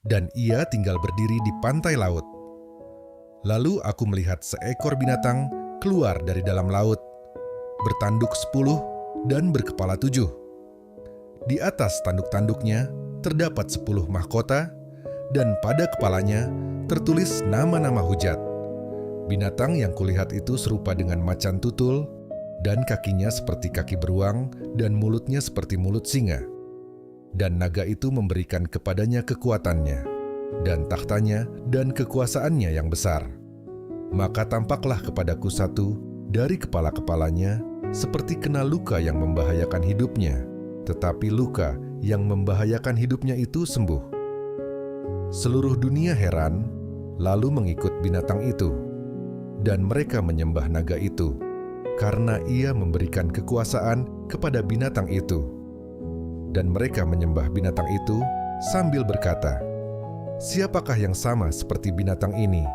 dan ia tinggal berdiri di pantai laut. Lalu aku melihat seekor binatang keluar dari dalam laut, bertanduk 10 dan berkepala 7. Di atas tanduk-tanduknya terdapat 10 mahkota, dan pada kepalanya tertulis nama-nama hujat. Binatang yang kulihat itu serupa dengan macan tutul, dan kakinya seperti kaki beruang, dan mulutnya seperti mulut singa. Dan naga itu memberikan kepadanya kekuatannya, dan tahtanya dan kekuasaannya yang besar. Maka tampaklah kepadaku satu dari kepala-kepalanya seperti kena luka yang membahayakan hidupnya, tetapi luka yang membahayakan hidupnya itu sembuh. Seluruh dunia heran, lalu mengikut binatang itu, dan mereka menyembah naga itu, karena ia memberikan kekuasaan kepada binatang itu. Dan mereka menyembah binatang itu sambil berkata, "Siapakah yang sama seperti binatang ini?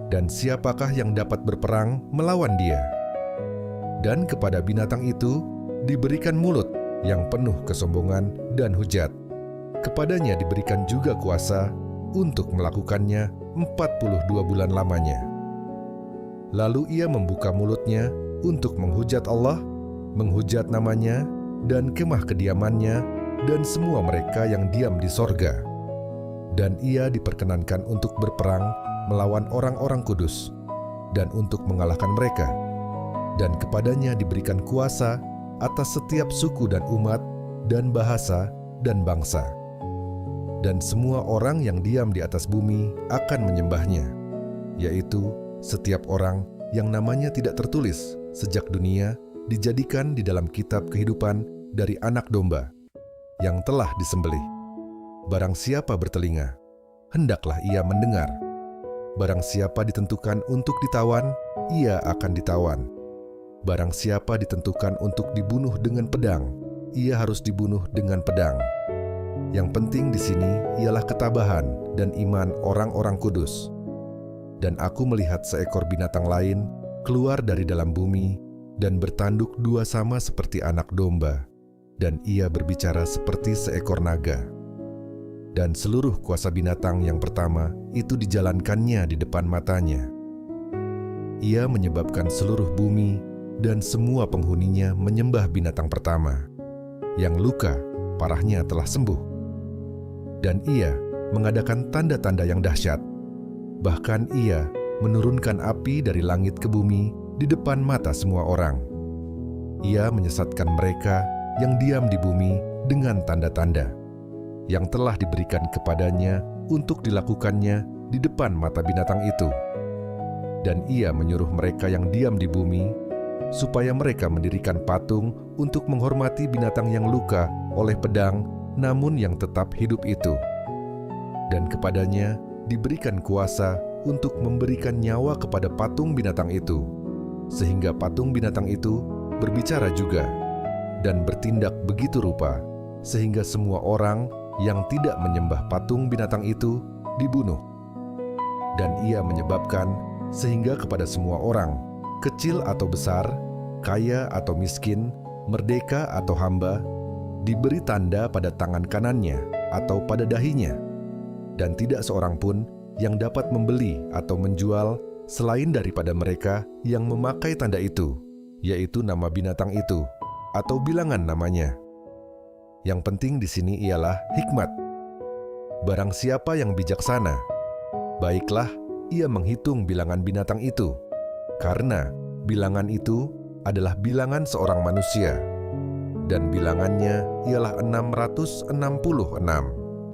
Dan siapakah yang dapat berperang melawan dia?" Dan kepada binatang itu diberikan mulut yang penuh kesombongan dan hujat. Kepadanya diberikan juga kuasa untuk melakukannya 42 bulan lamanya. Lalu ia membuka mulutnya untuk menghujat Allah, menghujat namanya, dan kemah kediamannya, dan semua mereka yang diam di sorga. Dan ia diperkenankan untuk berperang melawan orang-orang kudus, dan untuk mengalahkan mereka. Dan kepadanya diberikan kuasa atas setiap suku dan umat, dan bahasa, dan bangsa. Dan semua orang yang diam di atas bumi akan menyembahnya, yaitu setiap orang yang namanya tidak tertulis sejak dunia dijadikan di dalam kitab kehidupan dari Anak Domba yang telah disembelih. Barang siapa bertelinga, hendaklah ia mendengar. Barang siapa ditentukan untuk ditawan, ia akan ditawan. Barang siapa ditentukan untuk dibunuh dengan pedang, ia harus dibunuh dengan pedang. Yang penting di sini ialah ketabahan dan iman orang-orang kudus. Dan aku melihat seekor binatang lain keluar dari dalam bumi dan bertanduk dua sama seperti anak domba, dan ia berbicara seperti seekor naga. Dan seluruh kuasa binatang yang pertama itu dijalankannya di depan matanya. Ia menyebabkan seluruh bumi dan semua penghuninya menyembah binatang pertama, yang luka parahnya telah sembuh. Dan ia mengadakan tanda-tanda yang dahsyat. Bahkan ia menurunkan api dari langit ke bumi di depan mata semua orang. Ia menyesatkan mereka yang diam di bumi dengan tanda-tanda yang telah diberikan kepadanya untuk dilakukannya di depan mata binatang itu. Dan ia menyuruh mereka yang diam di bumi supaya mereka mendirikan patung untuk menghormati binatang yang luka oleh pedang namun yang tetap hidup itu. Dan kepadanya diberikan kuasa untuk memberikan nyawa kepada patung binatang itu, sehingga patung binatang itu berbicara juga dan bertindak begitu rupa, sehingga semua orang yang tidak menyembah patung binatang itu dibunuh. Dan ia menyebabkan sehingga kepada semua orang, kecil atau besar, kaya atau miskin, merdeka atau hamba, diberi tanda pada tangan kanannya atau pada dahinya, dan tidak seorang pun yang dapat membeli atau menjual selain daripada mereka yang memakai tanda itu, yaitu nama binatang itu atau bilangan namanya. Yang penting di sini ialah hikmat. Barang siapa yang bijaksana, baiklah ia menghitung bilangan binatang itu, karena bilangan itu adalah bilangan seorang manusia, dan bilangannya ialah 666.